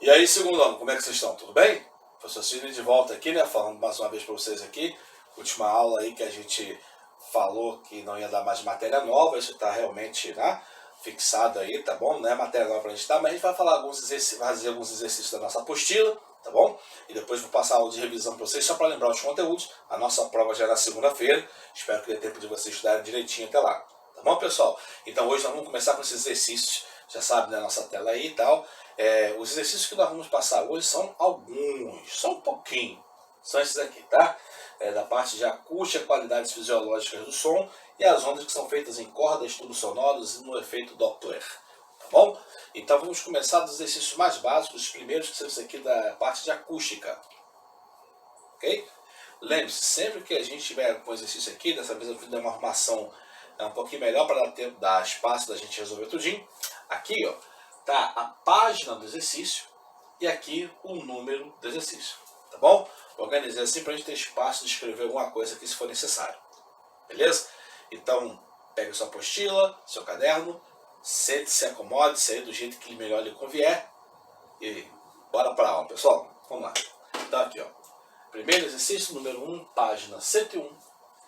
E aí, segundo ano, como é que vocês estão? Tudo bem? Professor Sidney de volta aqui, né? Falando mais uma vez para vocês aqui. Última aula aí que a gente falou que não ia dar mais matéria nova. Isso está realmente, né, fixado aí, tá bom? Não é matéria nova para a gente dar, mas a gente vai falar fazer alguns exercícios da nossa apostila, tá bom? E depois vou passar a aula de revisão para vocês, só para lembrar os conteúdos. A nossa prova já é na segunda-feira. Espero que dê tempo de vocês estudarem direitinho até lá. Tá bom, pessoal? Então hoje nós vamos começar com esses exercícios. Já sabe, na nossa tela aí e tal. Os exercícios que nós vamos passar hoje são alguns, só um pouquinho. São esses aqui, tá? Da parte de acústica, qualidades fisiológicas do som e as ondas que são feitas em cordas, tubos sonoros e no efeito Doppler. Tá bom? Então vamos começar dos exercícios mais básicos, os primeiros que são esses aqui da parte de acústica. Ok? Lembre-se, sempre que a gente tiver com exercício aqui, dessa vez eu vou dar uma arrumação um pouquinho melhor para dar tempo, dar espaço da gente resolver tudinho. Aqui, ó, tá a página do exercício e aqui o número do exercício, tá bom? Organizei assim para a gente ter espaço de escrever alguma coisa aqui se for necessário, beleza? Então, pegue sua apostila, seu caderno, sente, se acomode, se aí do jeito que melhor lhe convier e bora para a aula, pessoal. Vamos lá. Então aqui, ó, primeiro exercício, número 1, página 101.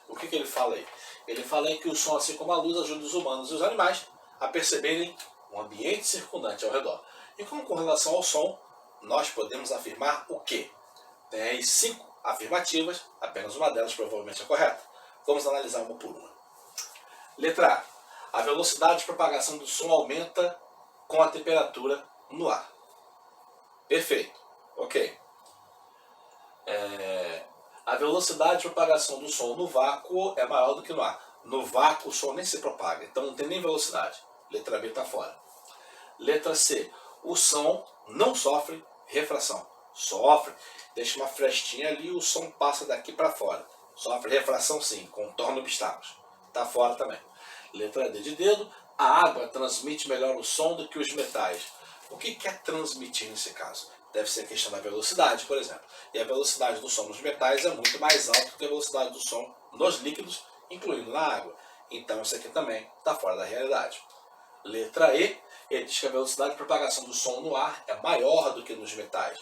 O que ele fala aí? Ele fala aí que o som, assim como a luz, ajuda os humanos e os animais a perceberem o ambiente circundante ao redor. E como com relação ao som, nós podemos afirmar o quê? Tem aí 5 afirmativas, apenas uma delas provavelmente é correta. Vamos analisar uma por uma. Letra A. A velocidade de propagação do som aumenta com a temperatura no ar. Perfeito. Ok. A velocidade de propagação do som no vácuo é maior do que no ar. No vácuo o som nem se propaga, então não tem nem velocidade. Letra B está fora. Letra C. O som não sofre refração. Sofre, deixa uma frestinha ali e o som passa daqui para fora. Sofre refração sim, contorna obstáculos. Está fora também. Letra D de dedo. A água transmite melhor o som do que os metais. O que é transmitir nesse caso? Deve ser a questão da velocidade, por exemplo. E a velocidade do som nos metais é muito mais alta do que a velocidade do som nos líquidos, incluindo na água. Então isso aqui também está fora da realidade. Letra E, ele diz que a velocidade de propagação do som no ar é maior do que nos metais.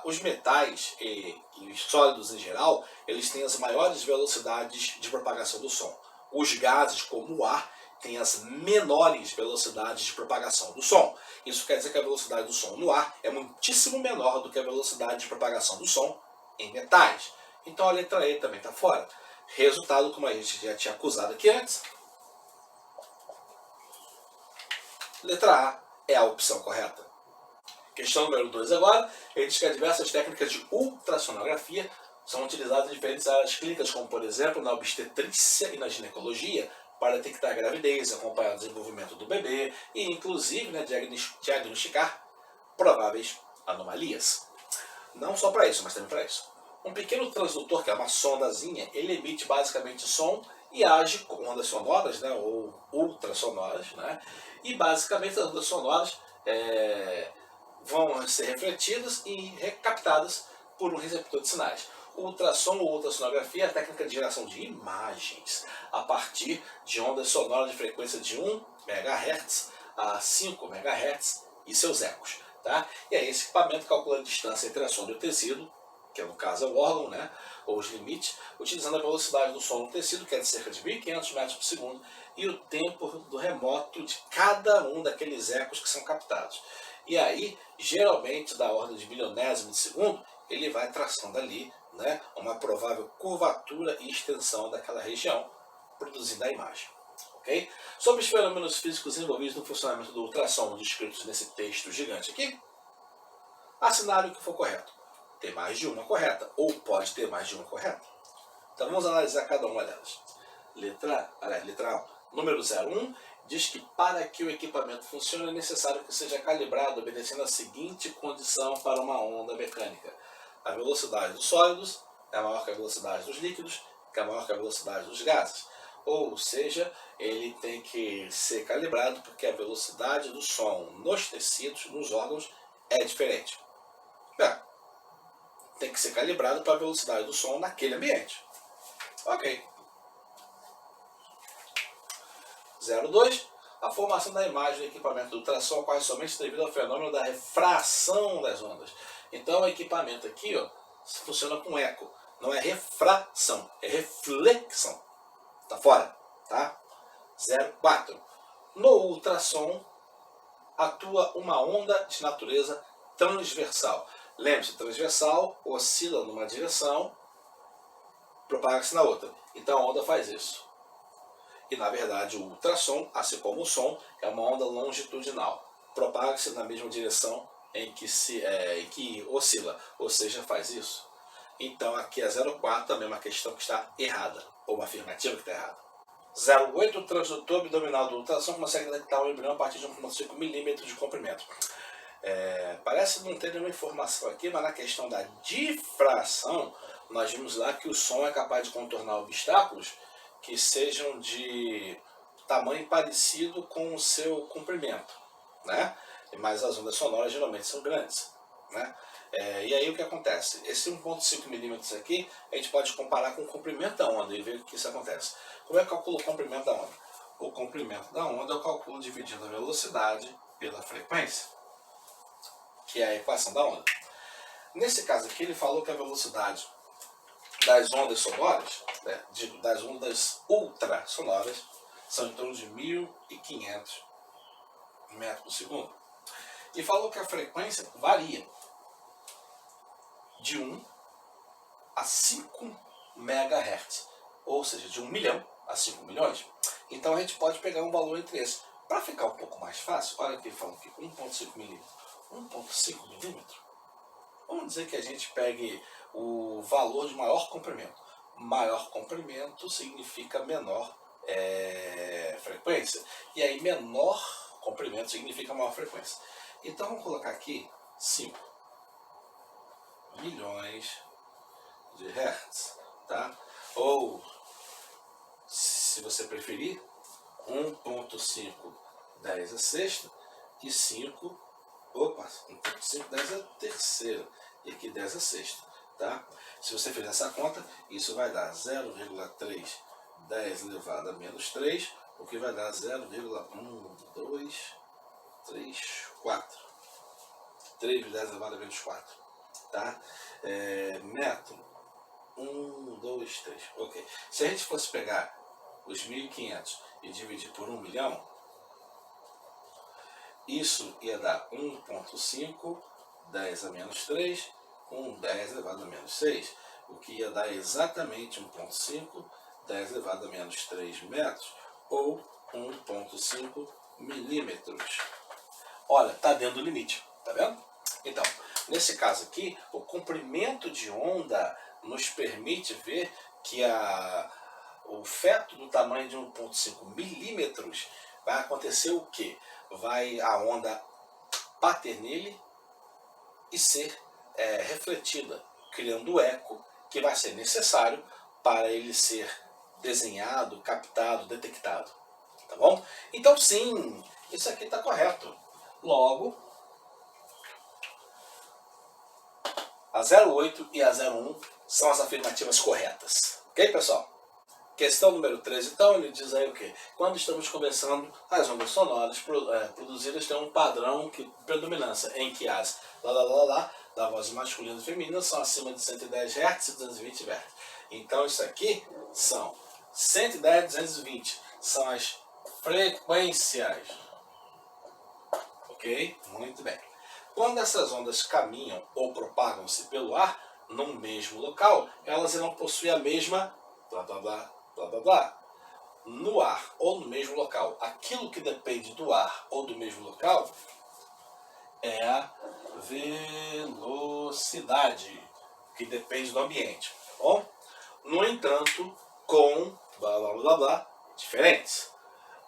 Os metais e os sólidos em geral, eles têm as maiores velocidades de propagação do som. Os gases, como o ar, têm as menores velocidades de propagação do som. Isso quer dizer que a velocidade do som no ar é muitíssimo menor do que a velocidade de propagação do som em metais. Então a letra E também está fora. Resultado, como a gente já tinha acusado aqui antes, letra A é a opção correta. Questão número 2 agora, ele diz que as diversas técnicas de ultrassonografia são utilizadas em diferentes áreas clínicas, como por exemplo na obstetrícia e na ginecologia, para detectar gravidez, acompanhar o desenvolvimento do bebê e inclusive, né, diagnosticar prováveis anomalias. Não só para isso, mas também para isso. Um pequeno transdutor, que é uma sondazinha, ele emite basicamente som e age com ondas sonoras, né, ou ultrassonoras, né, e basicamente as ondas sonoras vão ser refletidas e recaptadas por um receptor de sinais. O ultrassom ou ultrassonografia é a técnica de geração de imagens a partir de ondas sonoras de frequência de 1 MHz a 5 MHz e seus ecos. Tá? E aí esse equipamento calcula a distância entre a sonda e o tecido, que no caso é o órgão, né, ou os limites, utilizando a velocidade do som no tecido, que é de cerca de 1.500 metros por segundo, e o tempo do remoto de cada um daqueles ecos que são captados. E aí, geralmente, da ordem de milionésimo de segundo, ele vai traçando ali, né, uma provável curvatura e extensão daquela região, produzindo a imagem. Okay? Sobre os fenômenos físicos envolvidos no funcionamento do ultrassom descritos nesse texto gigante aqui, assinale o que for correto. Tem mais de uma correta, ou pode ter mais de uma correta. Então vamos analisar cada uma delas. Letra A, número 01, diz que para que o equipamento funcione é necessário que seja calibrado obedecendo a seguinte condição para uma onda mecânica. A velocidade dos sólidos é maior que a velocidade dos líquidos, que é maior que a velocidade dos gases. Ou seja, ele tem que ser calibrado porque a velocidade do som nos tecidos, nos órgãos, é diferente. Tem que ser calibrado para a velocidade do som naquele ambiente. Ok. 02. A formação da imagem do equipamento do ultrassom ocorre somente devido ao fenômeno da refração das ondas. Então o equipamento aqui, ó, funciona com eco. Não é refração, é reflexão. Tá fora, tá? 0,4. No ultrassom atua uma onda de natureza transversal. Lembre-se, transversal oscila numa direção, propaga-se na outra. Então a onda faz isso. E na verdade o ultrassom, assim como o som, é uma onda longitudinal. Propaga-se na mesma direção em que oscila, ou seja, faz isso. Então aqui é 0,4, também uma questão que está errada, ou uma afirmativa que está errada. 0,8, o transdutor abdominal do ultrassom consegue detectar o embrião a partir de 1,5 milímetros de comprimento. Parece não ter nenhuma informação aqui, mas na questão da difração, nós vimos lá que o som é capaz de contornar obstáculos que sejam de tamanho parecido com o seu comprimento, né? Mas as ondas sonoras geralmente são grandes, né? E aí o que acontece? Esse 1,5 milímetros aqui, a gente pode comparar com o comprimento da onda e ver o que isso acontece. Como é que eu calculo o comprimento da onda? O comprimento da onda eu calculo dividindo a velocidade pela frequência, que é a equação da onda. Nesse caso aqui ele falou que a velocidade das ondas sonoras, né, das ondas ultrassonoras, são em torno de 1.500 metros por segundo. E falou que a frequência varia de 1 a 5 MHz, ou seja, de 1 milhão a 5 milhões. Então a gente pode pegar um valor entre esses. Para ficar um pouco mais fácil, olha aqui, falando que 1,5 milímetro. 1,5 milímetro? Vamos dizer que a gente pegue o valor de maior comprimento. Maior comprimento significa menor frequência. E aí menor comprimento significa maior frequência. Então vamos colocar aqui 5 milhões de hertz, tá? Ou, se você preferir, 1,5 10 a sexta e 5, 1,5 10 a terceira e aqui 10 a sexta, tá? Se você fizer essa conta, isso vai dar 0,3 10 elevado a menos 3, o que vai dar 0,1 2 3 4. 3 10 elevado a menos 4, tá? Metro 1 2 3, ok. Se a gente fosse pegar os 1.500 e dividir por 1 milhão, isso ia dar 1,5 10 a menos 3 com 10 elevado a menos 6, o que ia dar exatamente 1,5 10 elevado a menos 3 metros, ou 1,5 milímetros. Olha, está dentro do limite, tá vendo? Então, nesse caso aqui, o comprimento de onda nos permite ver que o feto do tamanho de 1,5 milímetros vai acontecer o quê? Vai a onda bater nele e ser refletida, criando o eco que vai ser necessário para ele ser desenhado, captado, detectado. Tá bom? Então sim, isso aqui está correto. Logo, a 0,8 e a 0,1 são as afirmativas corretas. Ok, pessoal? Questão número 3, então, ele diz aí o quê? Quando estamos conversando, as ondas sonoras produzidas têm um padrão de predominância, em que as da voz masculina e feminina são acima de 110 Hz e 220 Hz. Então, isso aqui são 110 e 220, são as frequências. Ok? Muito bem. Quando essas ondas caminham ou propagam-se pelo ar, no mesmo local, elas irão possuir a mesma blá blá blá blá blá blá. No ar ou no mesmo local, aquilo que depende do ar ou do mesmo local é a velocidade, que depende do ambiente. Tá bom? No entanto, com blá blá blá blá diferentes.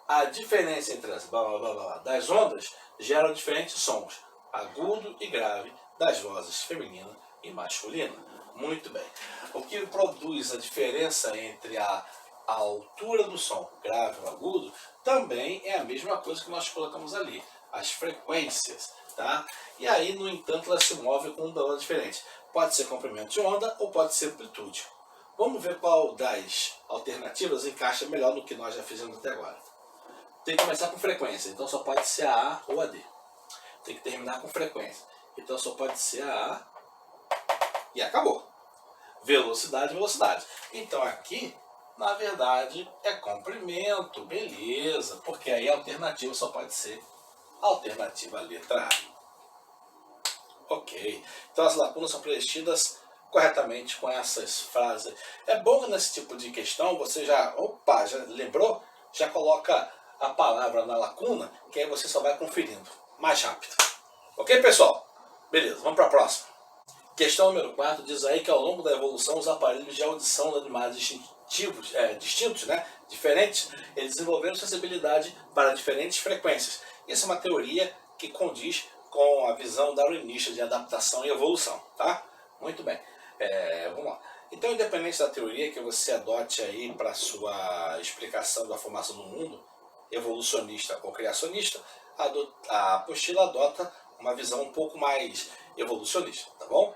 A diferença entre as blá blá blá blá das ondas gera diferentes sons, agudo e grave, das vozes feminina e masculina. Muito bem. O que produz a diferença entre a altura do som, grave ou agudo, também é a mesma coisa que nós colocamos ali, as frequências, tá? E aí, no entanto, elas se movem com um valor diferente. Pode ser comprimento de onda ou pode ser amplitude. Vamos ver qual das alternativas encaixa melhor no que nós já fizemos até agora. tem que começar com frequência, então só pode ser a A ou a D. Tem que terminar com frequência, então só pode ser a A e acabou. Velocidade, velocidade. Então aqui, na verdade, é comprimento, beleza, porque aí a alternativa só pode ser a alternativa letra A. Ok, então as lacunas são preenchidas corretamente com essas frases. É bom que nesse tipo de questão você já lembrou? Já coloca a palavra na lacuna, que aí você só vai conferindo mais rápido. Ok, pessoal? Beleza, vamos para a próxima. Questão número 4 diz aí que ao longo da evolução os aparelhos de audição de animais distintos, diferentes, eles desenvolveram sensibilidade para diferentes frequências. Isso é uma teoria que condiz com a visão darwinista de adaptação e evolução, tá? Muito bem. Vamos lá. Então, independente da teoria que você adote aí para sua explicação da formação do mundo, evolucionista ou criacionista, a apostila adota uma visão um pouco mais evolucionista, tá bom?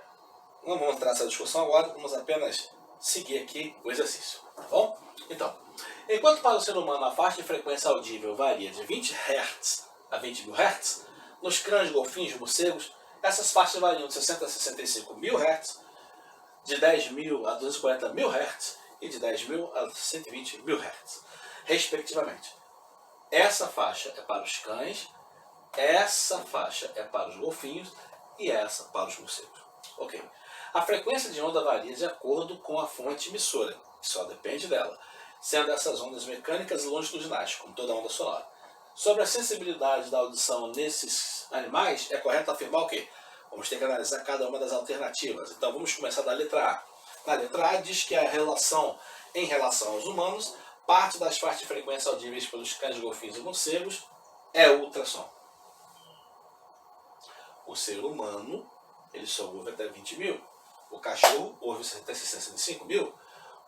Não vamos entrar nessa discussão agora, vamos apenas seguir aqui o exercício, tá bom? Então, enquanto para o ser humano a faixa de frequência audível varia de 20 Hz a 20 mil Hz, nos cães, golfinhos e morcegos, essas faixas variam de 60 a 65 mil Hz, de 10 mil a 240 mil Hz e de 10 mil a 120 mil Hz, respectivamente. Essa faixa é para os cães, essa faixa é para os golfinhos e essa para os morcegos. Ok. A frequência de onda varia de acordo com a fonte emissora, que só depende dela, sendo essas ondas mecânicas e longitudinais, como toda onda sonora. Sobre a sensibilidade da audição nesses animais, é correto afirmar o quê? Vamos ter que analisar cada uma das alternativas. Então vamos começar da letra A. Na letra A diz que em relação aos humanos, parte das faixas de frequência audíveis pelos cães, golfinhos e morcegos é o ultrassom. O ser humano, ele só ouve até 20 mil. O cachorro ouve até 65 mil.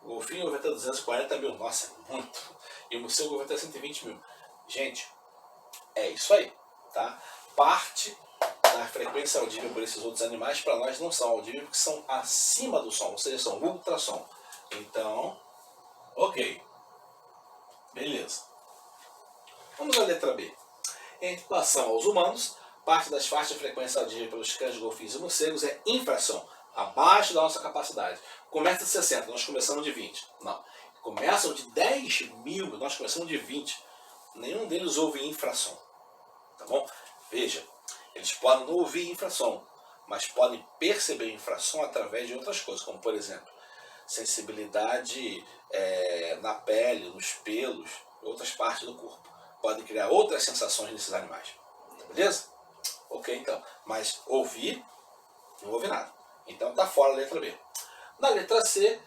O golfinho ouve até 240 mil. Nossa, é muito. E o morcego ouve até 120 mil. Gente, é isso aí, tá? Parte da frequência audível por esses outros animais, para nós não são audíveis, porque são acima do som, ou seja, são ultrassom. Então, ok. Beleza. Vamos à letra B. Em relação aos humanos, parte das faixas de frequência audível pelos cães, golfinhos e morcegos é infração, abaixo da nossa capacidade. Começa de 60, nós começamos de 20. Não. Começam de 10 mil, nós começamos de 20. Nenhum deles ouve infração. Tá bom? Veja, eles podem não ouvir infração, mas podem perceber infração através de outras coisas, como por exemplo, sensibilidade na pele, nos pelos, outras partes do corpo. Podem criar outras sensações nesses animais. Beleza? Ok, então. Mas ouvir, não ouve nada. Então está fora a letra B. Na letra C,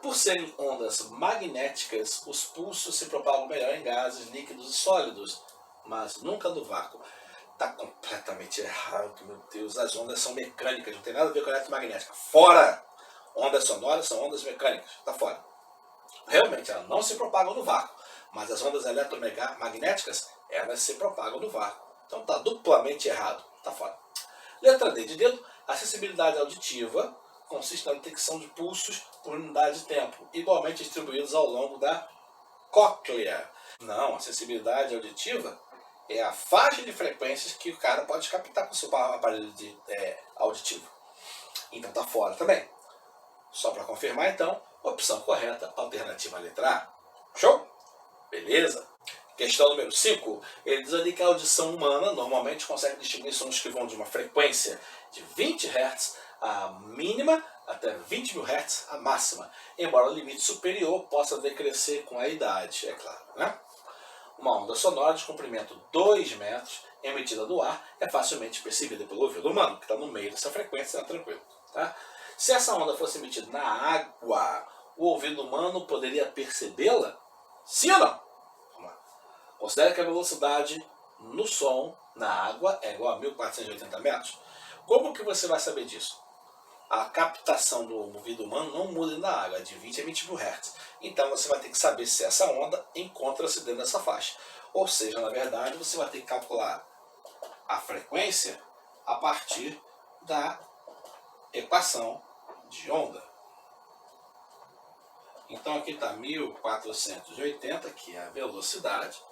por serem ondas magnéticas, os pulsos se propagam melhor em gases, líquidos e sólidos, mas nunca no vácuo. Está completamente errado, meu Deus. As ondas são mecânicas, não tem nada a ver com a eletromagnética. Fora! Ondas sonoras são ondas mecânicas. Está fora. Realmente, elas não se propagam no vácuo, mas as ondas eletromagnéticas, elas se propagam no vácuo. Então está duplamente errado. Está fora. Letra D de dedo. A sensibilidade auditiva consiste na detecção de pulsos por unidade de tempo, igualmente distribuídos ao longo da cóclea. Não, a sensibilidade auditiva é a faixa de frequências que o cara pode captar com o seu aparelho auditivo. Então está fora também. Só para confirmar então, opção correta, alternativa letra A. Show? Beleza? Questão número 5. Ele diz ali que a audição humana normalmente consegue distinguir sons que vão de uma frequência de 20 Hz a mínima até 20 mil Hz a máxima, embora o limite superior possa decrescer com a idade, é claro, né? Uma onda sonora de comprimento 2 metros, emitida no ar, é facilmente percebida pelo ouvido humano, que está no meio dessa frequência, está tranquilo. Tá? Se essa onda fosse emitida na água, o ouvido humano poderia percebê-la? Sim ou não? Vamos lá. Considere que a velocidade no som na água é igual a 1480 metros. Como que você vai saber disso? A captação do ouvido humano não muda na água, é de 20 a 20 mil Hz. Então você vai ter que saber se essa onda encontra-se dentro dessa faixa. Ou seja, na verdade, você vai ter que calcular a frequência a partir da equação de onda. Então aqui está 1480, que é a velocidade,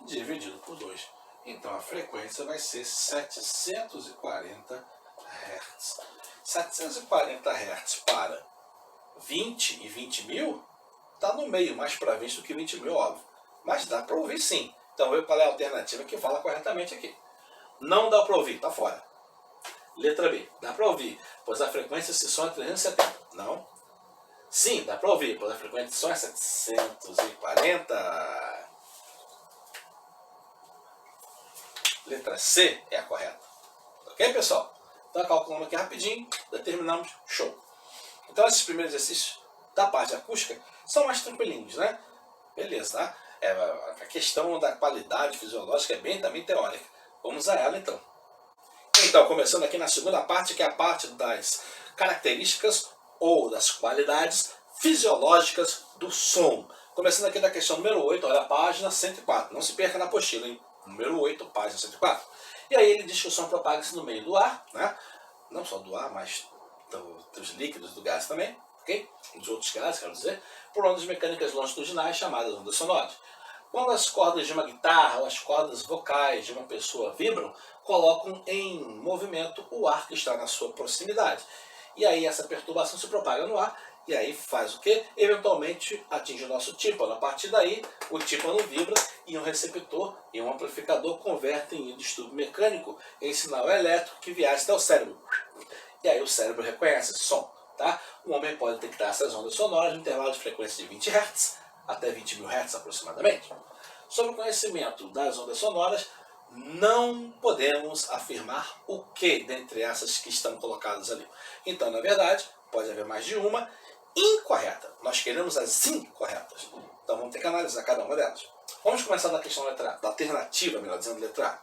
dividido por 2. Então a frequência vai ser 740 Hz. 740 Hz para 20 e 20 mil está no meio, mais para 20 do que 20 mil, óbvio. Mas dá para ouvir sim. Então qual é a alternativa que fala corretamente aqui? Não dá para ouvir, está fora. Letra B, dá para ouvir, pois a frequência desse som é 370. Não. Sim, dá para ouvir, pois a frequência desse som é 740. Letra C é a correta. Ok, pessoal? Então calculamos aqui rapidinho, determinamos, show. Então esses primeiros exercícios da parte acústica são mais tranquilinhos, né? Beleza, tá? A questão da qualidade fisiológica é bem também teórica. Vamos a ela então. Então, começando aqui na segunda parte, que é a parte das características ou das qualidades fisiológicas do som. Começando aqui da questão número 8, olha a página 104. Não se perca na apostila, hein? Número 8, página 104. E aí ele diz que o som propaga-se no meio do ar, né? Não só do ar, mas dos líquidos, do gás também, ok? Dos outros gases, quero dizer, por ondas mecânicas longitudinais chamadas ondas sonoras. Quando as cordas de uma guitarra ou as cordas vocais de uma pessoa vibram, colocam em movimento o ar que está na sua proximidade. E aí essa perturbação se propaga no ar e aí faz o quê? Eventualmente atinge o nosso tímpano. A partir daí, o tímpano vibra e um receptor e um amplificador convertem em distúrbio mecânico em sinal elétrico que viaja até o cérebro. E aí o cérebro reconhece esse som. Tá? O homem pode detectar essas ondas sonoras no intervalo de frequência de 20 Hz até 20 mil Hz aproximadamente. Sobre o conhecimento das ondas sonoras, não podemos afirmar o que dentre essas que estão colocadas ali. Então, na verdade, pode haver mais de uma incorreta. Nós queremos as incorretas. Então vamos ter que analisar cada uma delas. Vamos começar da questão letra A, da alternativa, melhor dizendo, letra A.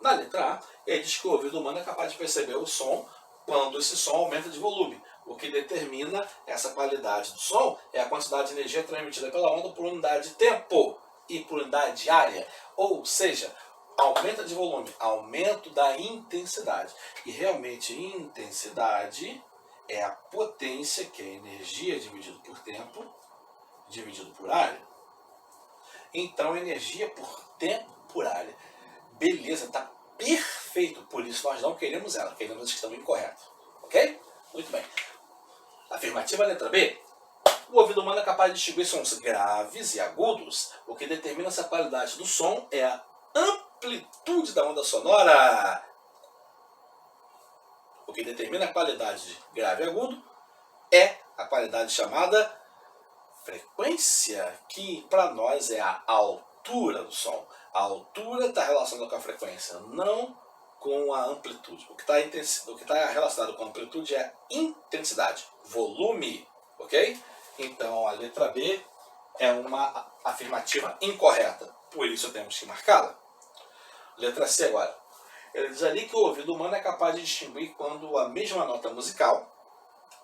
Na letra A, ele diz que o ouvido humano é capaz de perceber o som quando esse som aumenta de volume. O que determina essa qualidade do som é a quantidade de energia transmitida pela onda por unidade de tempo e por unidade de área. Ou seja, aumenta de volume, aumento da intensidade. E realmente intensidade é a potência, que é a energia dividido por tempo, dividido por área. Então, energia por tempo por área. Beleza, está perfeito. Por isso nós não queremos ela, queremos as que estão incorretas. Ok? Muito bem. Afirmativa letra B. O ouvido humano é capaz de distinguir sons graves e agudos. O que determina essa qualidade do som é a amplitude da onda sonora. O que determina a qualidade de grave e agudo é a qualidade chamada frequência, que para nós é a altura do som. A altura está relacionada com a frequência, não com a amplitude. O que está relacionado com a amplitude é intensidade, volume, ok? Então a letra B é uma afirmativa incorreta, por isso temos que marcá-la. Letra C agora. Ele diz ali que o ouvido humano é capaz de distinguir quando a mesma nota musical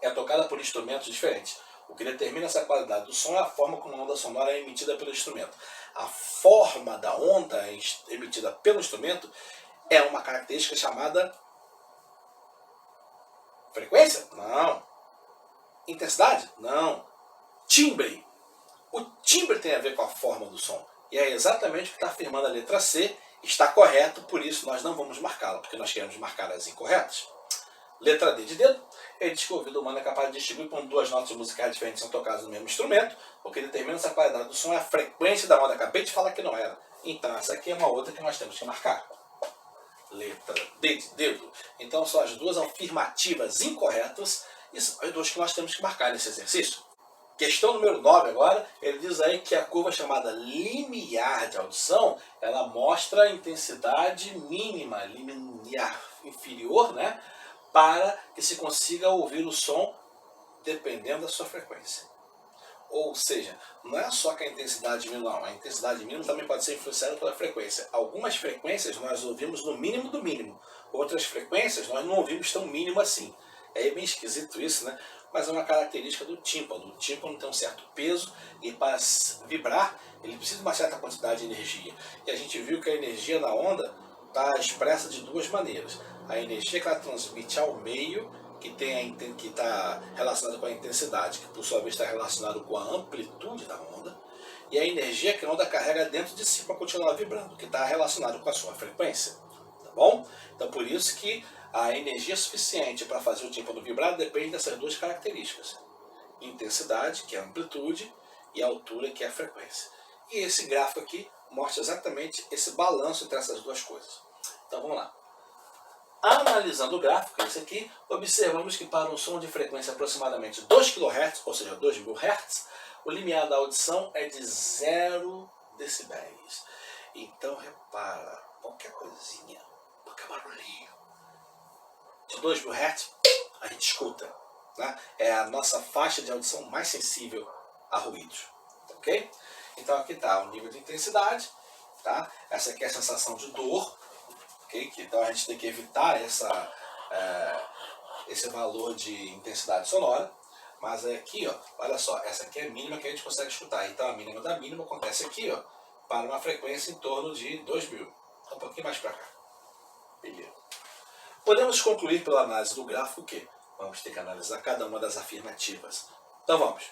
é tocada por instrumentos diferentes. O que determina essa qualidade do som é a forma como a onda sonora é emitida pelo instrumento. A forma da onda emitida pelo instrumento é uma característica chamada frequência? Não. Intensidade? Não. Timbre. O timbre tem a ver com a forma do som. E é exatamente o que está afirmando a letra C. Está correto, por isso nós não vamos marcá-la, porque nós queremos marcar as incorretas. Letra D de dedo. Ele diz que o ouvido humano é capaz de distinguir quando duas notas musicais diferentes são tocadas no mesmo instrumento. O que determina essa qualidade do som é a frequência da onda. Acabei de falar que não era. Então essa aqui é uma outra que nós temos que marcar. Letra D de dedo. Então são as duas afirmativas incorretas e são as duas que nós temos que marcar nesse exercício. Questão número 9 agora, ele diz aí que a curva chamada limiar de audição, ela mostra a intensidade mínima, limiar inferior, né, para que se consiga ouvir o som dependendo da sua frequência. Ou seja, não é só que a intensidade mínima, não. A intensidade mínima também pode ser influenciada pela frequência. Algumas frequências nós ouvimos no mínimo do mínimo. Outras frequências nós não ouvimos tão mínimo assim. É bem esquisito isso, né? Mas é uma característica do tímpano. O tímpano tem um certo peso e para vibrar ele precisa de uma certa quantidade de energia. E a gente viu que a energia na onda está expressa de duas maneiras. A energia que ela transmite ao meio, que está relacionado com a intensidade, que por sua vez está relacionado com a amplitude da onda, e a energia que a onda carrega dentro de si para continuar vibrando, que está relacionado com a sua frequência. Tá bom? Então por isso que a energia suficiente para fazer o tímpano vibrar depende dessas duas características. Intensidade, que é a amplitude, e a altura, que é a frequência. E esse gráfico aqui mostra exatamente esse balanço entre essas duas coisas. Então vamos lá. Analisando o gráfico, esse aqui, observamos que para um som de frequência aproximadamente 2 kHz, ou seja, 2000 Hz, o limiar da audição é de 0 decibéis. Então repara, qualquer coisinha, qualquer barulhinho de 2000 Hz, a gente escuta. Tá? É a nossa faixa de audição mais sensível a ruídos. Ok? Então aqui está o nível de intensidade. Tá? Essa aqui é a sensação de dor. Okay? Então a gente tem que evitar esse valor de intensidade sonora. Mas aqui, ó, olha só, essa aqui é a mínima que a gente consegue escutar. Então a mínima da mínima acontece aqui, ó, para uma frequência em torno de 2000. Um pouquinho mais para cá. Beleza. Podemos concluir pela análise do gráfico que vamos ter que analisar cada uma das afirmativas. Então vamos.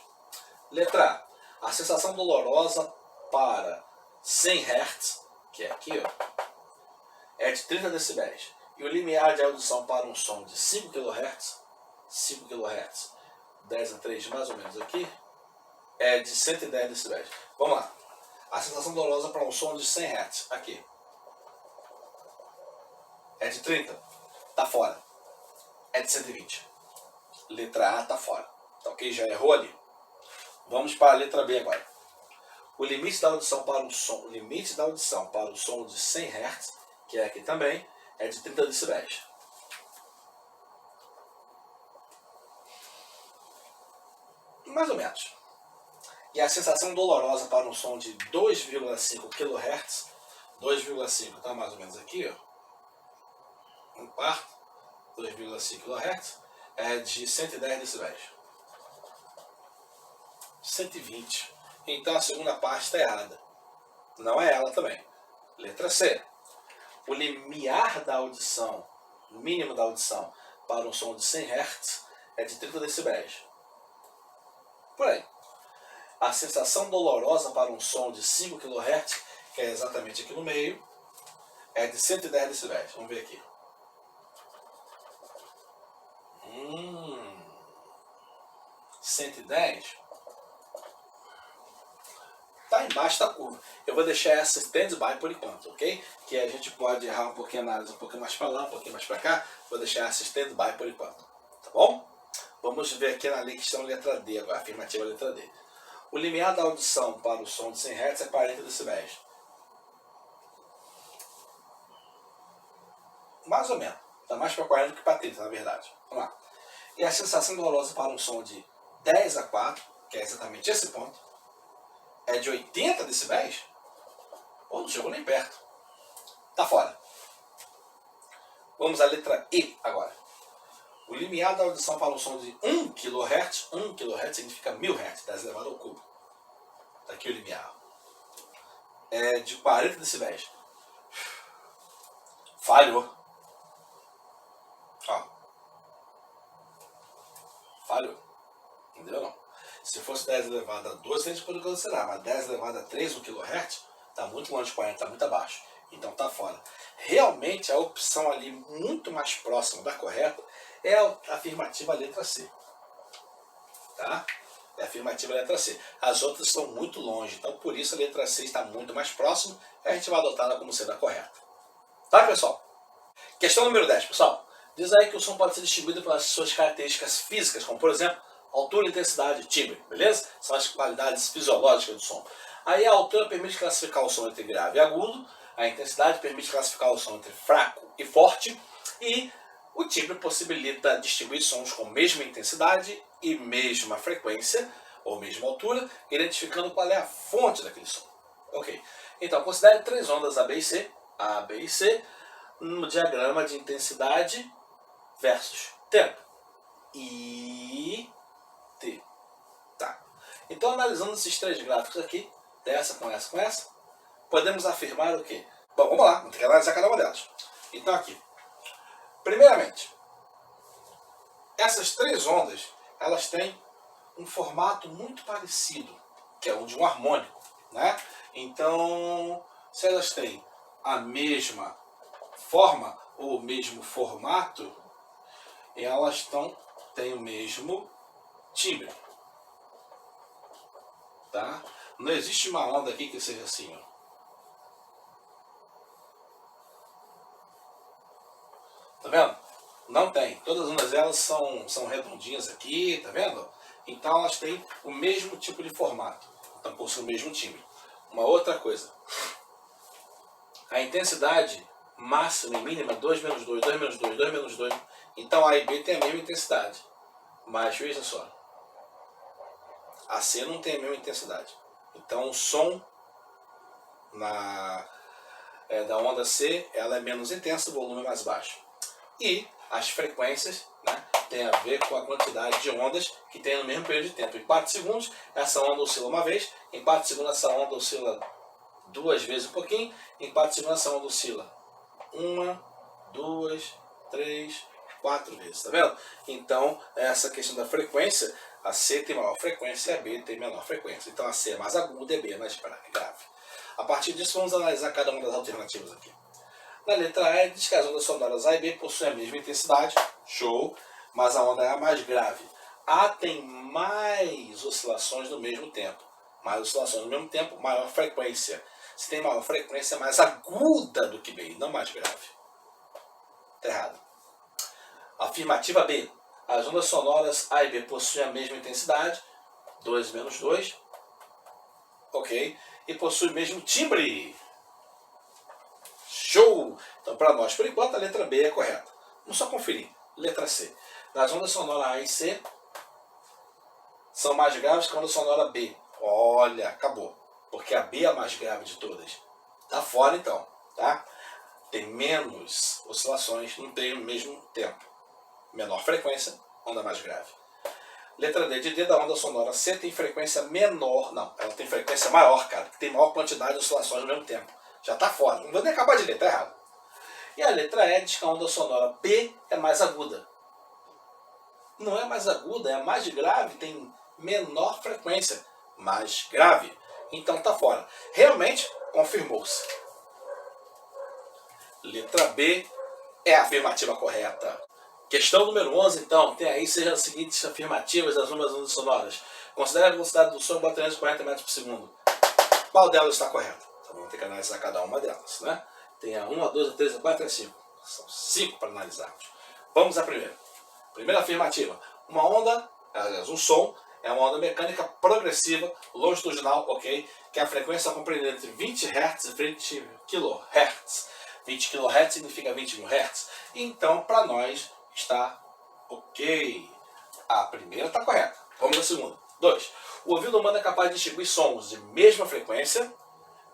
Letra A. A sensação dolorosa para 100 Hz, que é aqui, ó, é de 30 decibéis. E o limiar de audição para um som de 5 kHz, 10 a 3 mais ou menos aqui, é de 110 decibéis. Vamos lá. A sensação dolorosa para um som de 100 Hz, aqui, é de 30, tá fora. É de 120. Letra A tá fora. Tá ok? Já errou ali. Vamos para a letra B agora. O limite da audição para o som de 100 Hz, que é aqui também, é de 30 decibéis. Mais ou menos. E a sensação dolorosa para um som de 2,5 kHz, 2,5 tá mais ou menos aqui, ó, um quarto, 2,5 kHz, é de 110 decibéis. 120. Então a segunda parte está errada. Não é ela também. Letra C. O limiar da audição, o mínimo da audição para um som de 100 Hz é de 30 decibéis. Por aí. A sensação dolorosa para um som de 5 kHz, que é exatamente aqui no meio, é de 110 decibéis. Vamos ver aqui. 110 está embaixo da curva. Eu vou deixar essa stand-by por enquanto, ok? Que a gente pode errar um pouquinho a análise, um pouquinho mais para lá, um pouquinho mais para cá. Vou deixar essa stand-by por enquanto, tá bom? Vamos ver aqui na questão letra D agora, afirmativa letra D. O limiar da audição para o som de 100 Hz é 40 decibéis. Mais ou menos. Está mais para 40 do que para 30, na verdade. Vamos lá. E a sensação dolorosa para um som de 10 a 4, que é exatamente esse ponto, é de 80 decibéis? Ou não chegou nem perto. Está fora. Vamos à letra E agora. O limiar da audição para um som de 1 kHz, 1 kHz significa 1000 Hz, 10 elevado ao cubo. Está aqui o limiar. É de 40 decibéis. Falhou. Ó. Falhou. Entendeu não? Se fosse 10 elevado a 12, a gente poderia considerar, mas 10 elevado a 3, 1 kHz, está muito longe de 40, está muito abaixo. Então está fora. Realmente a opção ali muito mais próxima da correta é a afirmativa letra C. Tá? É a afirmativa letra C. As outras estão muito longe, então por isso a letra C está muito mais próxima e a gente vai adotá-la como sendo a correta. Tá, pessoal? Questão número 10, pessoal. Diz aí que o som pode ser distribuído pelas suas características físicas, como por exemplo, altura, intensidade, timbre, beleza? São as qualidades fisiológicas do som. Aí a altura permite classificar o som entre grave e agudo, a intensidade permite classificar o som entre fraco e forte, e o timbre possibilita distribuir sons com mesma intensidade e mesma frequência, ou mesma altura, identificando qual é a fonte daquele som. Ok. Então, considere 3 ondas A, B e C, no diagrama de intensidade versus tempo. I, T. Tá. Então, analisando esses 3 gráficos aqui, dessa com essa, podemos afirmar o quê? Bom, vamos lá, vamos ter que analisar cada uma delas. Então, aqui. Primeiramente, essas 3 ondas, elas têm um formato muito parecido, que é o de um harmônico, né? Então, se elas têm a mesma forma ou o mesmo formato, elas têm o mesmo timbre, tá? Não existe uma onda aqui que seja assim, ó. Tá vendo? Não tem. Todas as ondas elas são redondinhas aqui, tá vendo? Então elas têm o mesmo tipo de formato. Então possuem o mesmo timbre. Uma outra coisa. A intensidade máxima e mínima 2 menos 2, 2 menos 2, 2 menos 2. Então A e B tem a mesma intensidade. Mas veja só. A C não tem a mesma intensidade. Então o som da onda C ela é menos intensa, o volume é mais baixo. E as frequências, né, tem a ver com a quantidade de ondas que tem no mesmo período de tempo. Em 4 segundos, essa onda oscila uma vez. Em 4 segundos, essa onda oscila 2 vezes um pouquinho. Em 4 segundos, essa onda oscila 1, 2, 3, 4 vezes. Tá vendo? Então, essa questão da frequência, a C tem maior frequência e a B tem menor frequência. Então, a C é mais aguda e a B é mais grave. A partir disso, vamos analisar cada uma das alternativas aqui. Na letra A, diz que as ondas sonoras A e B possuem a mesma intensidade, show, mas a onda é a mais grave. A tem mais oscilações no mesmo tempo. Mais oscilações no mesmo tempo, maior frequência. Se tem maior frequência, é mais aguda do que B, não mais grave. Está errado. Afirmativa B. As ondas sonoras A e B possuem a mesma intensidade, 2 menos 2, ok, e possuem o mesmo timbre. Show! Então, para nós, por enquanto, a letra B é correta. Vamos só conferir. Letra C. As ondas sonoras A e C são mais graves que a onda sonora B. Olha, acabou. Porque a B é a mais grave de todas. Tá fora, então. Tá? Tem menos oscilações, não tem o mesmo tempo. Menor frequência, onda mais grave. Letra D. De D da onda sonora C tem frequência menor. Não, ela tem frequência maior, cara. Tem maior quantidade de oscilações ao mesmo tempo. Já está fora. Não vou nem acabar de ler, tá errado. E a letra E diz que a onda sonora B é mais aguda. Não é mais aguda, é mais grave, tem menor frequência, mais grave. Então tá fora. Realmente, confirmou-se. Letra B é a afirmativa correta. Questão número 11, então, tem aí seja as seguintes afirmativas das ondas sonoras. Considere a velocidade do som a 340 metros por segundo. Qual delas está correta? Vamos ter que analisar cada uma delas, né? Tem a 1, a 2, a 3, a 4 e a 5. São 5 para analisarmos. Vamos à primeira. Primeira afirmativa. Uma onda, aliás, um som, é uma onda mecânica progressiva, longitudinal, ok? Que a frequência é compreendida entre 20 Hz e 20 kHz. 20 kHz significa 20 mil Hz. Então, para nós, está ok. A primeira está correta. Vamos à segunda. 2. O ouvido humano é capaz de distinguir sons de mesma frequência,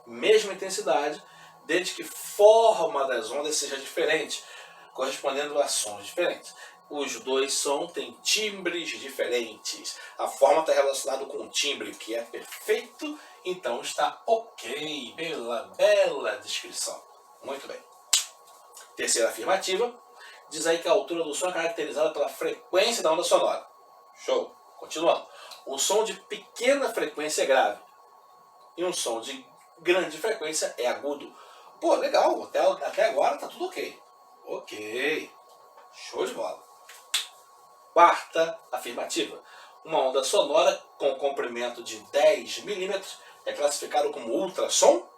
mesma intensidade, desde que forma das ondas seja diferente, correspondendo a sons diferentes. Os dois sons têm timbres diferentes. A forma está relacionada com o timbre, que é perfeito, então está ok. Bela descrição. Muito bem. Terceira afirmativa, diz aí que a altura do som é caracterizada pela frequência da onda sonora. Show. Continuando. Um som de pequena frequência é grave e um som de grande frequência é agudo. Pô, legal, até agora tá tudo ok. Ok, show de bola. Quarta afirmativa. Uma onda sonora com comprimento de 10 milímetros é classificada como ultrassom?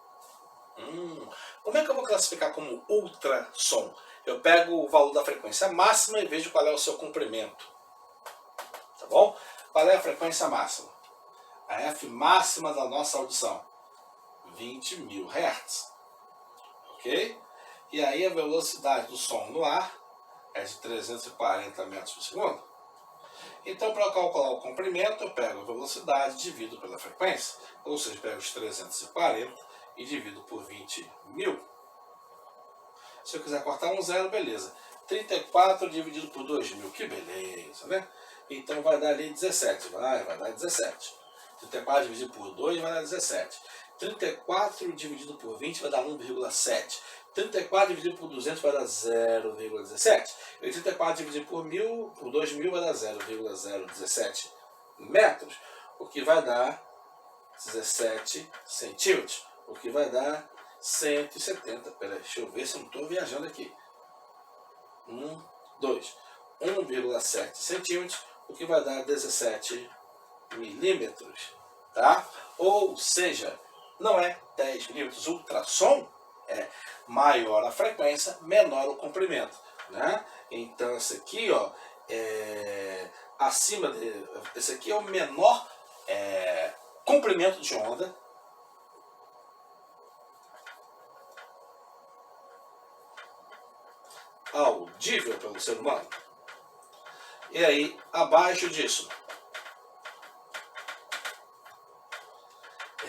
Como é que eu vou classificar como ultrassom? Eu pego o valor da frequência máxima e vejo qual é o seu comprimento. Tá bom? Qual é a frequência máxima? A F máxima da nossa audição. 20 mil Hz. Ok? E aí a velocidade do som no ar é de 340 metros por segundo. Então, para calcular o comprimento, eu pego a velocidade, divido pela frequência. Ou seja, pego os 340 e divido por 20 mil. Se eu quiser cortar um zero, beleza. 34 dividido por 2.000, que beleza, né? Então vai dar ali 17, vai dar 17. 34 dividido por 2 vai dar 17. 34 dividido por 20 vai dar 1,7. 34 dividido por 200 vai dar 0,17. E 34 dividido por 2.000 vai dar 0,017 metros. O que vai dar 17 centímetros, o que vai dar 170. Peraí, deixa eu ver se eu não estou viajando aqui. 1,7 centímetros, o que vai dar 17 milímetros, tá? Ou seja, não é 10 milímetros. O ultrassom é maior a frequência, menor o comprimento, né? Então esse aqui, ó, esse aqui é o menor comprimento de onda audível pelo ser humano. E aí, abaixo disso,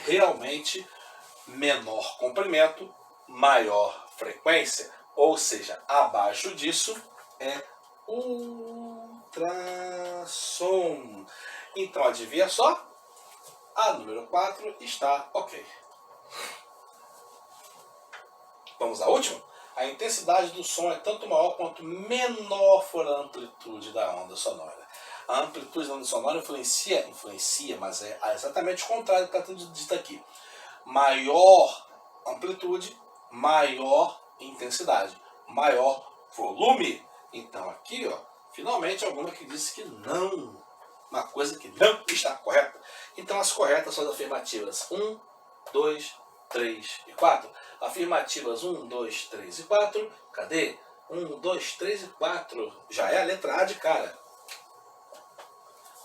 realmente menor comprimento, maior frequência. Ou seja, abaixo disso é ultrassom. Então, adivinha só? A número 4 está ok. Vamos à última? A intensidade do som é tanto maior quanto menor for a amplitude da onda sonora. A amplitude da onda sonora influencia, mas é exatamente o contrário do que está dito aqui. Maior amplitude, maior intensidade, maior volume. Então aqui, ó, finalmente alguma que disse que não. Uma coisa que não está correta. Então as corretas são as afirmativas 1, 2, 3 e 4. Afirmativas 1, 2, 3 e 4. Cadê? 1, 2, 3 e 4. Já é a letra A de cara.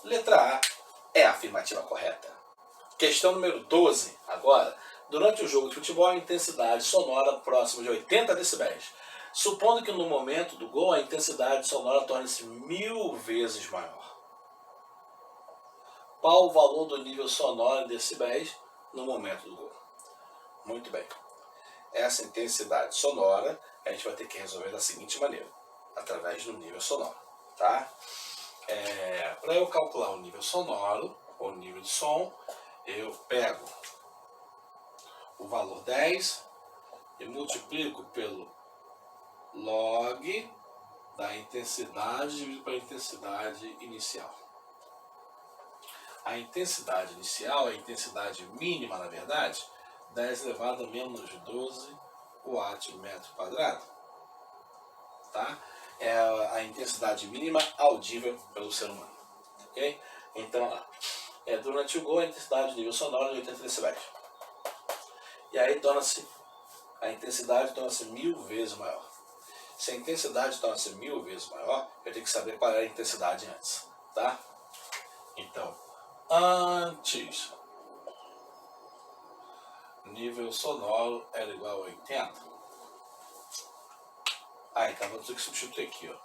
Letra A é a afirmativa correta. Questão número 12. Agora, durante o jogo de futebol, a intensidade sonora próxima de 80 decibéis. Supondo que no momento do gol a intensidade sonora torne-se 1000 vezes maior. Qual o valor do nível sonoro em decibéis no momento do gol? Muito bem. Essa intensidade sonora a gente vai ter que resolver da seguinte maneira, através do nível sonoro, tá? Para eu calcular o nível sonoro, ou nível de som, eu pego o valor 10 e multiplico pelo log da intensidade dividido pela intensidade inicial. A intensidade inicial, a intensidade mínima, na verdade, 10 elevado a menos 12 watt/metro². Tá? É a intensidade mínima audível pelo ser humano. Ok? Então, lá. Durante o gol, a intensidade de nível sonoro é de 80 decibéis. E aí a intensidade torna-se 1000 vezes maior. Se a intensidade torna-se 1000 vezes maior, eu tenho que saber qual era a intensidade antes. Tá? Então, antes, nível sonoro era igual a 80. Então vou ter que substituir aqui, ó.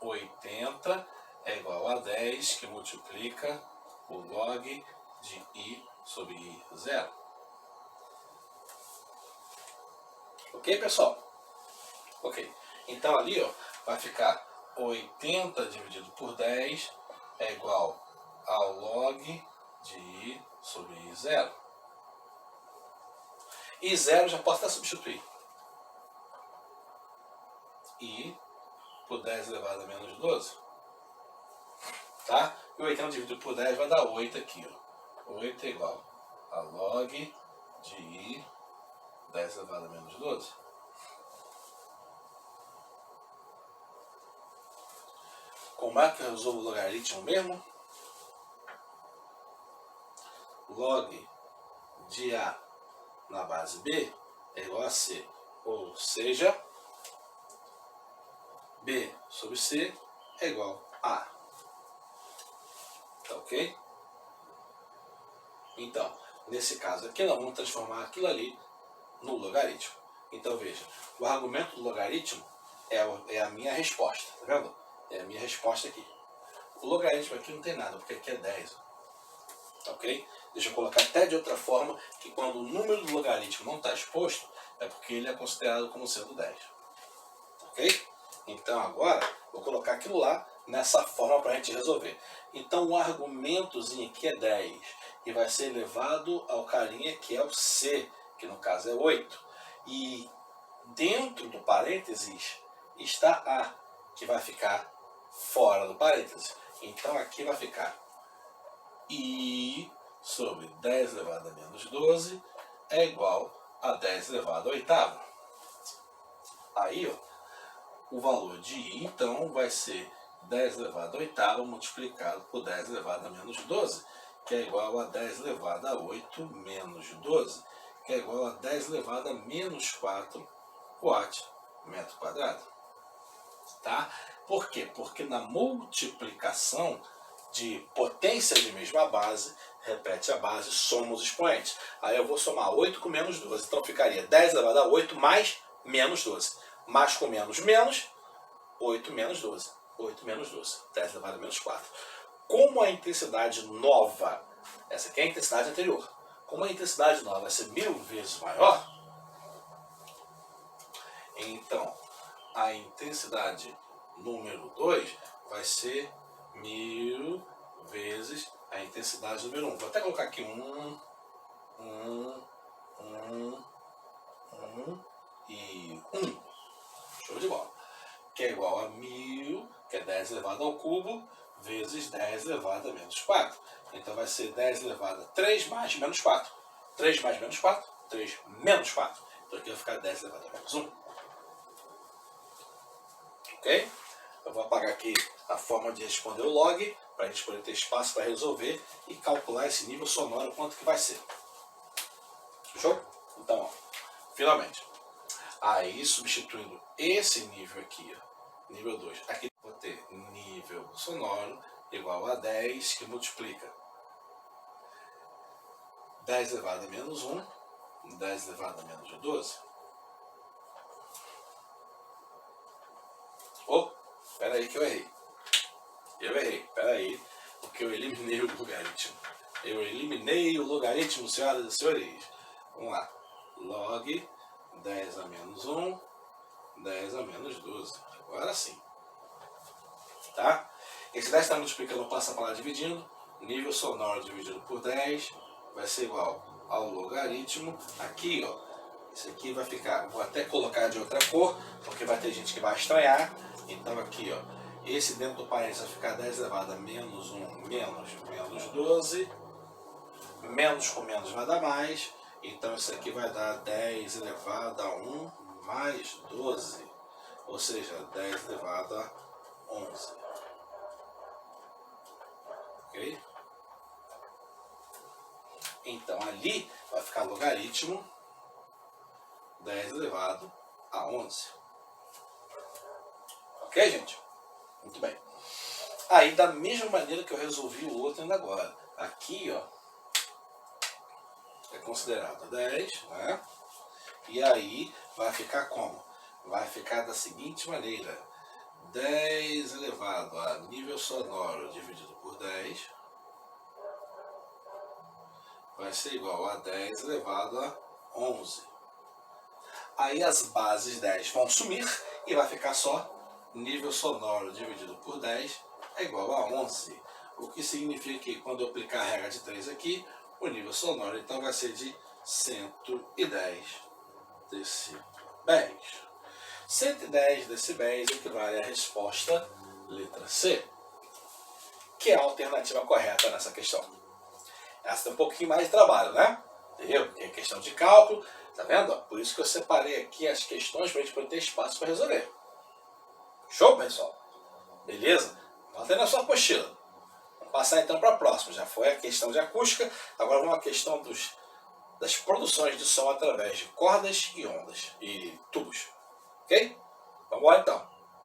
80 é igual a 10, que multiplica o log de I sobre I zero. Ok, pessoal? Ok. Então ali, ó, vai ficar 80 dividido por 10 é igual ao log de I sobre I zero. I zero já posso até substituir. I por 10 elevado a menos 12. Tá? E 80 dividido por 10 vai dar 8 aqui. Ó. 8 é igual a log de I 10 elevado a menos 12. Como é que eu resolvo o logaritmo mesmo? Log de A na base B é igual a C. Ou seja, B sobre C é igual a A. Tá ok? Então, nesse caso aqui, nós vamos transformar aquilo ali no logaritmo. Então, veja, o argumento do logaritmo é a minha resposta, tá vendo? É a minha resposta aqui. O logaritmo aqui não tem nada, porque aqui é 10. Tá ok? Deixa eu colocar até de outra forma, que quando o número do logaritmo não está exposto, é porque ele é considerado como sendo 10. Ok? Então agora, vou colocar aquilo lá nessa forma para a gente resolver. Então o argumentozinho aqui é 10 e vai ser elevado ao carinha que é o C, que no caso é 8. E dentro do parênteses está A, que vai ficar fora do parênteses. Então aqui vai ficar I sobre 10 elevado a menos 12 é igual a 10 elevado a oitava. Aí, ó, o valor de I, então, vai ser 10 elevado a oitava multiplicado por 10 elevado a menos 12, que é igual a 10 elevado a 8 menos 12, que é igual a 10 elevado a menos 4 watt metro quadrado. Tá? Por quê? Porque na multiplicação de potências de mesma base, repete a base, soma os expoentes. Aí eu vou somar 8 com menos 12. Então ficaria 10 elevado a 8 mais menos 12. Mais com menos, menos, 8 menos 12. 8 menos 12. 10 elevado a menos 4. Como a intensidade nova, essa aqui é a intensidade anterior, como a intensidade nova vai ser 1000 vezes maior, então a intensidade número 2 vai ser 1000 vezes a intensidade número 1. Vou até colocar aqui 1 e 1. Show de bola. Que é igual a 1000, que é 10 elevado ao cubo, vezes 10 elevado a menos 4. Então vai ser 10 elevado a 3 mais menos 4. 3 mais menos 4, 3 menos 4. Então aqui vai ficar 10 elevado a menos 1. Ok? Eu vou apagar aqui a forma de responder o log, para a gente poder ter espaço para resolver e calcular esse nível sonoro, quanto que vai ser. Show? Então, ó, finalmente. Aí, substituindo esse nível aqui, ó, nível 2, aqui vou ter nível sonoro igual a 10, que multiplica 10 elevado a menos 1, 10 elevado a menos 12. Oh, espera aí que eu errei. Espera aí, porque eu eliminei o logaritmo. Eu eliminei o logaritmo, senhoras e senhores. Vamos lá. Log 10 a menos 1, 10 a menos 12. Agora sim. Tá? Esse 10 está multiplicando, passa para lá dividindo. Nível sonoro dividido por 10 vai ser igual ao logaritmo. Aqui, ó. Isso aqui vai ficar, vou até colocar de outra cor, porque vai ter gente que vai estranhar. Então aqui, ó, esse dentro do parênteses vai ficar 10 elevado a menos 1 menos 12. Menos com menos vai dar mais. Então isso aqui vai dar 10 elevado a 1 mais 12. Ou seja, 10 elevado a 11. Ok? Então ali vai ficar logaritmo 10 elevado a 11. Ok, gente? Muito bem. Aí, da mesma maneira que eu resolvi o outro ainda agora. Aqui, ó, é considerado 10, né? E aí, vai ficar como? Vai ficar da seguinte maneira. 10 elevado a nível sonoro dividido por 10 vai ser igual a 10 elevado a 11. Aí as bases 10 vão sumir e vai ficar só nível sonoro dividido por 10 é igual a 11. O que significa que quando eu aplicar a regra de 3 aqui, o nível sonoro então vai ser de 110 decibéis. 110 decibéis equivale à resposta letra C, que é a alternativa correta nessa questão. Essa tem um pouquinho mais de trabalho, né? Entendeu? Porque é questão de cálculo, tá vendo? Por isso que eu separei aqui as questões para a gente poder ter espaço para resolver. Show, pessoal? Beleza? Bota aí na sua apostila. Vamos passar então para a próxima. Já foi a questão de acústica, agora vamos à questão das produções de som através de cordas e ondas e tubos. Ok? Vamos lá então.